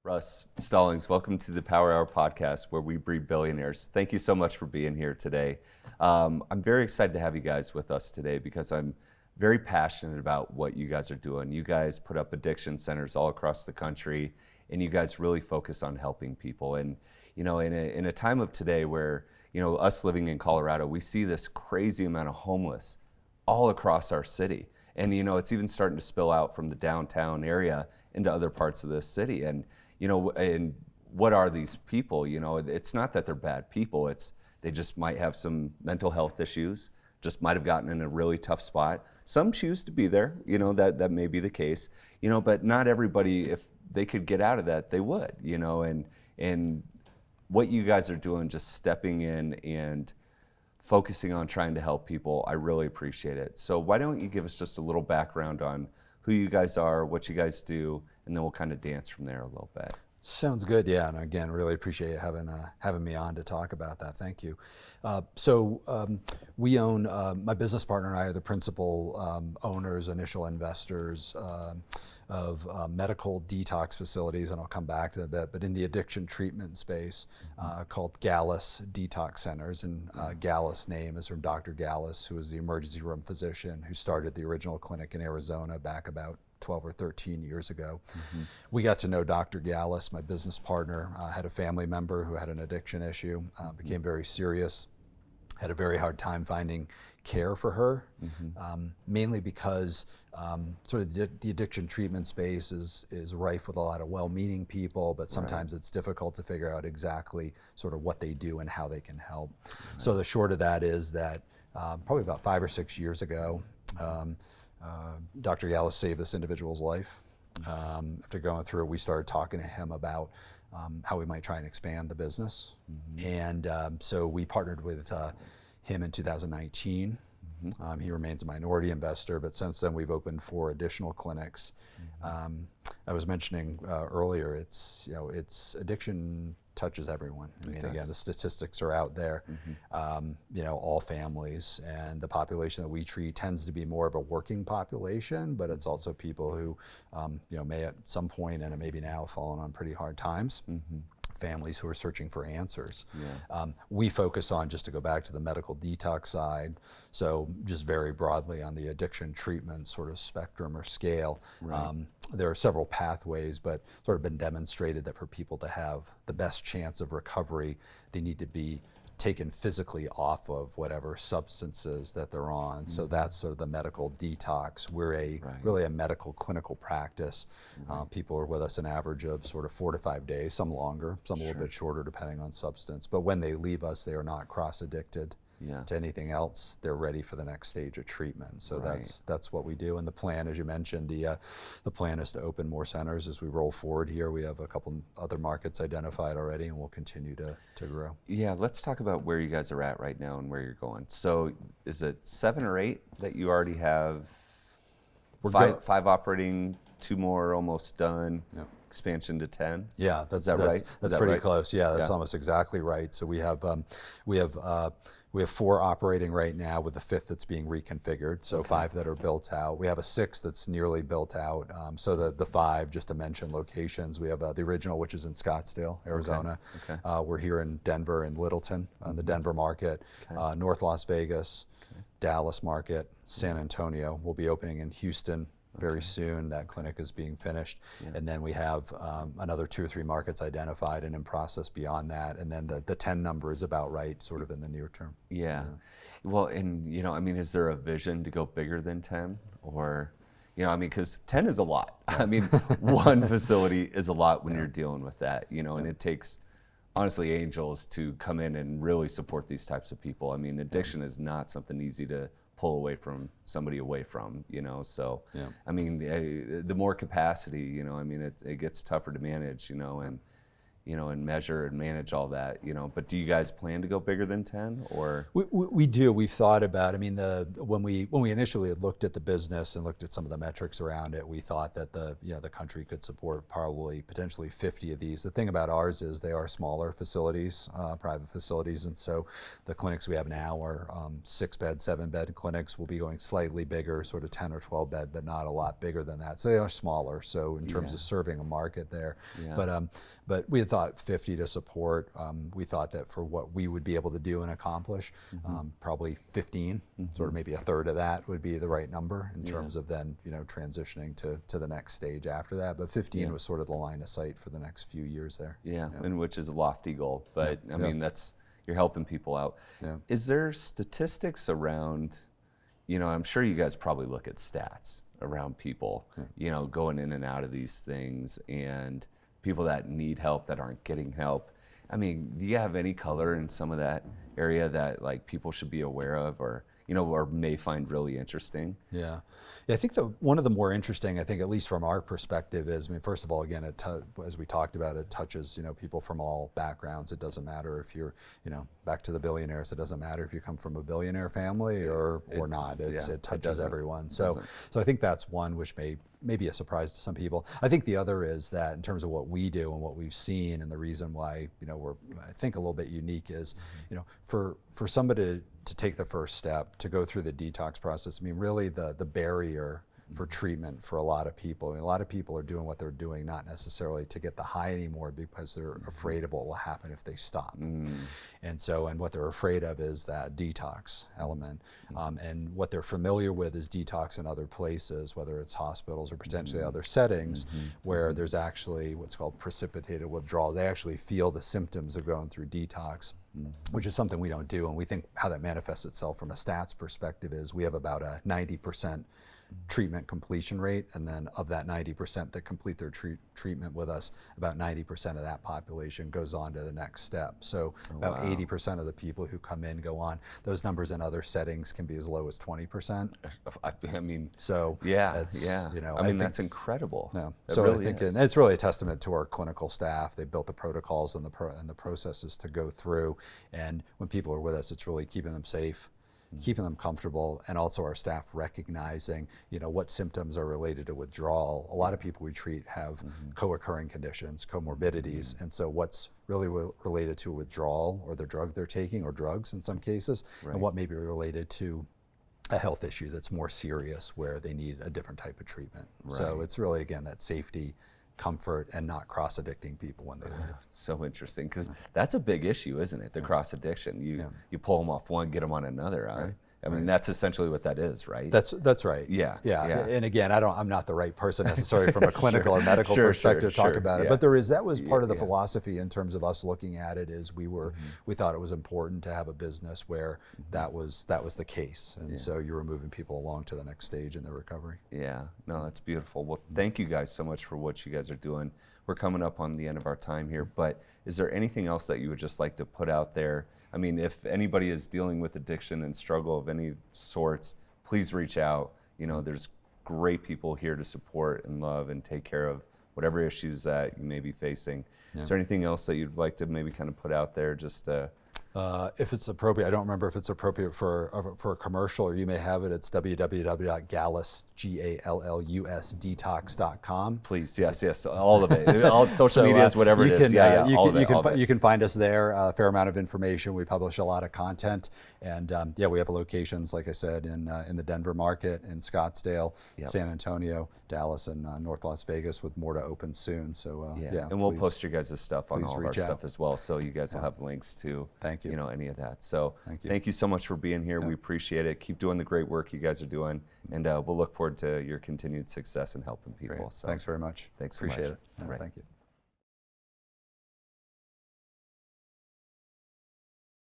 Russ Stallings, welcome to the Power Hour podcast where we breed billionaires. Thank you so much for being here today. I'm very excited to have you guys with us today because I'm very passionate about what you guys are doing. You guys put up addiction centers all across the country, and you guys really focus on helping people. And you know, in a time of today where, you know, us living in Colorado, we see this crazy amount of homeless all across our city. And you know, it's even starting to spill out from the downtown area into other parts of this city. And you know, and what are these people? You know, it's not that they're bad people. It's they just might have some mental health issues, just might have gotten in a really tough spot. Some choose to be there, you know, that may be the case, you know, but not everybody, if they could get out of that, they would, you know, and what you guys are doing, just stepping in and focusing on trying to help people, I really appreciate it. So why don't you give us just a little background on who you guys are, what you guys do, and then we'll kind of dance from there a little bit. Sounds good, yeah. And again, really appreciate having me on to talk about that. Thank you. We own, my business partner and I are the principal owners, initial investors of medical detox facilities, and I'll come back to that a bit, but in the addiction treatment space called Gallus Detox Centers. And Gallus name is from Dr. Gallus, who was the emergency room physician who started the original clinic in Arizona back about 12 or 13 years ago. We got to know Dr. Gallus, my business partner, had a family member who had an addiction issue, became very serious, had a very hard time finding care for her, mainly because sort of the addiction treatment space is rife with a lot of well-meaning people, but sometimes it's difficult to figure out exactly sort of what they do and how they can help. So the short of that is that probably about 5 or 6 years ago, Dr. Gallus saved this individual's life. After going through it, we started talking to him about how we might try and expand the business. And so we partnered with him in 2019. He remains a minority investor, but since then we've opened 4 additional clinics. I was mentioning earlier, it's addiction touches everyone. I mean, again, the statistics are out there. You know, all families, and the population that we treat tends to be more of a working population, but it's also people who, you know, may at some point and maybe now fallen on pretty hard times. Families who are searching for answers. We focus on, just to go back to the medical detox side, so just very broadly on the addiction treatment sort of spectrum or scale. There are several pathways, but sort of been demonstrated that for people to have the best chance of recovery, they need to be taken physically off of whatever substances that they're on. So that's sort of the medical detox. We're really a medical clinical practice. People are with us an average of sort of 4 to 5 days, some longer, some a little bit shorter depending on substance. But when they leave us, they are not cross-addicted to anything else. They're ready for the next stage of treatment. So that's what we do. And the plan, as you mentioned, the plan is to open more centers as we roll forward here. We have a couple other markets identified already, and we'll continue to grow. Yeah, let's talk about where you guys are at right now and where you're going. So is it 7 or 8 that you already have? Five operating, 2 more almost done. Expansion to 10. Yeah, that's right. That's pretty close. Yeah, that's almost exactly right. So we have 4 operating right now, with the 5th that's being reconfigured. So 5 that are built out. We have a 6th that's nearly built out. So the 5, just to mention locations, we have the original, which is in Scottsdale, Arizona. We're here in Denver and Littleton, the Denver market, North Las Vegas, Dallas market, San Antonio. We'll be opening in Houston very soon. That clinic is being finished. And then we have another 2 or 3 markets identified and in process beyond that. And then the 10 number is about right, sort of in the near term. Well, and you know, I mean, is there a vision to go bigger than 10? Or, you know, I mean, because 10 is a lot. I mean, 1 facility is a lot when you're dealing with that, you know, and it takes, honestly, angels to come in and really support these types of people. I mean, addiction is not something easy to pull somebody away from, you know, so I mean, the more capacity, you know, I mean, it gets tougher to manage, you know, and and measure and manage all that, but do you guys plan to go bigger than 10 or? We do. We've thought about, I mean, when we initially had looked at the business and looked at some of the metrics around it, we thought that the country could support probably potentially 50 of these. The thing about ours is they are smaller facilities, private facilities, and so the clinics we have now are 6-bed, 7-bed clinics. Will be going slightly bigger, sort of 10 or 12 bed, but not a lot bigger than that. So they are smaller. So in terms of serving a market there, but we had thought 50 to support. We thought that for what we would be able to do and accomplish, probably 15, sort of maybe a third of that would be the right number in terms of then transitioning to the next stage after that. But 15 was sort of the line of sight for the next few years there. And which is a lofty goal, but I mean you're helping people out. Is there statistics around? I'm sure you guys probably look at stats around people, going in and out of these things and people that need help that aren't getting help. I mean, do you have any color in some of that area that like people should be aware of or may find really interesting? Yeah, I think one of the more interesting, I think, at least from our perspective, is, I mean, first of all, again, as we talked about, it touches people from all backgrounds. It doesn't matter if you're, back to the billionaires. It doesn't matter if you come from a billionaire family or not. It touches everyone. So I think that's one which may be a surprise to some people. I think the other is that in terms of what we do and what we've seen, and the reason why we're, I think, a little bit unique is, for somebody to take the first step, to go through the detox process. I mean, really the barrier for treatment for a lot of people. I mean, a lot of people are doing what they're doing not necessarily to get the high anymore because they're afraid of what will happen if they stop. And what they're afraid of is that detox element. And what they're familiar with is detox in other places, whether it's hospitals or potentially other settings where there's actually what's called precipitated withdrawal. They actually feel the symptoms of going through detox, which is something we don't do. And we think how that manifests itself from a stats perspective is we have about a 90% treatment completion rate, and then of that 90% that complete their treatment with us, about 90% of that population goes on to the next step. So about 80% of the people who come in go on. Those numbers in other settings can be as low as 20%. I mean, so I mean, that's incredible. So really I think and it's really a testament to our clinical staff. They built the protocols and the processes to go through, and when people are with us, it's really keeping them safe, keeping them comfortable, and also our staff recognizing, what symptoms are related to withdrawal. A lot of people we treat have co-occurring conditions, comorbidities, and so what's really related to withdrawal or the drug they're taking, or drugs in some cases, and what may be related to a health issue that's more serious where they need a different type of treatment. So it's really, again, that safety, comfort, and not cross-addicting people when they leave. So interesting, because that's a big issue, isn't it? The cross-addiction. You pull them off one, get them on another. I mean, that's essentially what that is, right? That's right. Yeah. And again, I'm not the right person necessarily from a clinical or medical perspective to talk about it. But that was part of the philosophy in terms of us looking at it. Is we thought it was important to have a business where that was the case, and so you were moving people along to the next stage in their recovery. Yeah. No, that's beautiful. Well, thank you guys so much for what you guys are doing. We're coming up on the end of our time here, but is there anything else that you would just like to put out there? I mean, if anybody is dealing with addiction and struggle of any sorts, please reach out. There's great people here to support and love and take care of whatever issues that you may be facing. Is there anything else that you'd like to maybe kind of put out there just if it's appropriate? I don't remember if it's appropriate for a commercial, or you may have it. It's www.gallus, GALLUS.detox.com. Please, yes, all of it, all social medias, whatever it is. You can find us there. A fair amount of information. We publish a lot of content, and we have locations, like I said, in the Denver market, in Scottsdale, San Antonio, Dallas, and North Las Vegas, with more to open soon. So and we'll post your guys' stuff on all of our stuff as well, so you guys will have links to any of that. So thank you so much for being here. We appreciate it. Keep doing the great work you guys are doing, and we'll look forward to your continued success and helping people. So thanks very much. Thanks so much. Appreciate it. Thank you.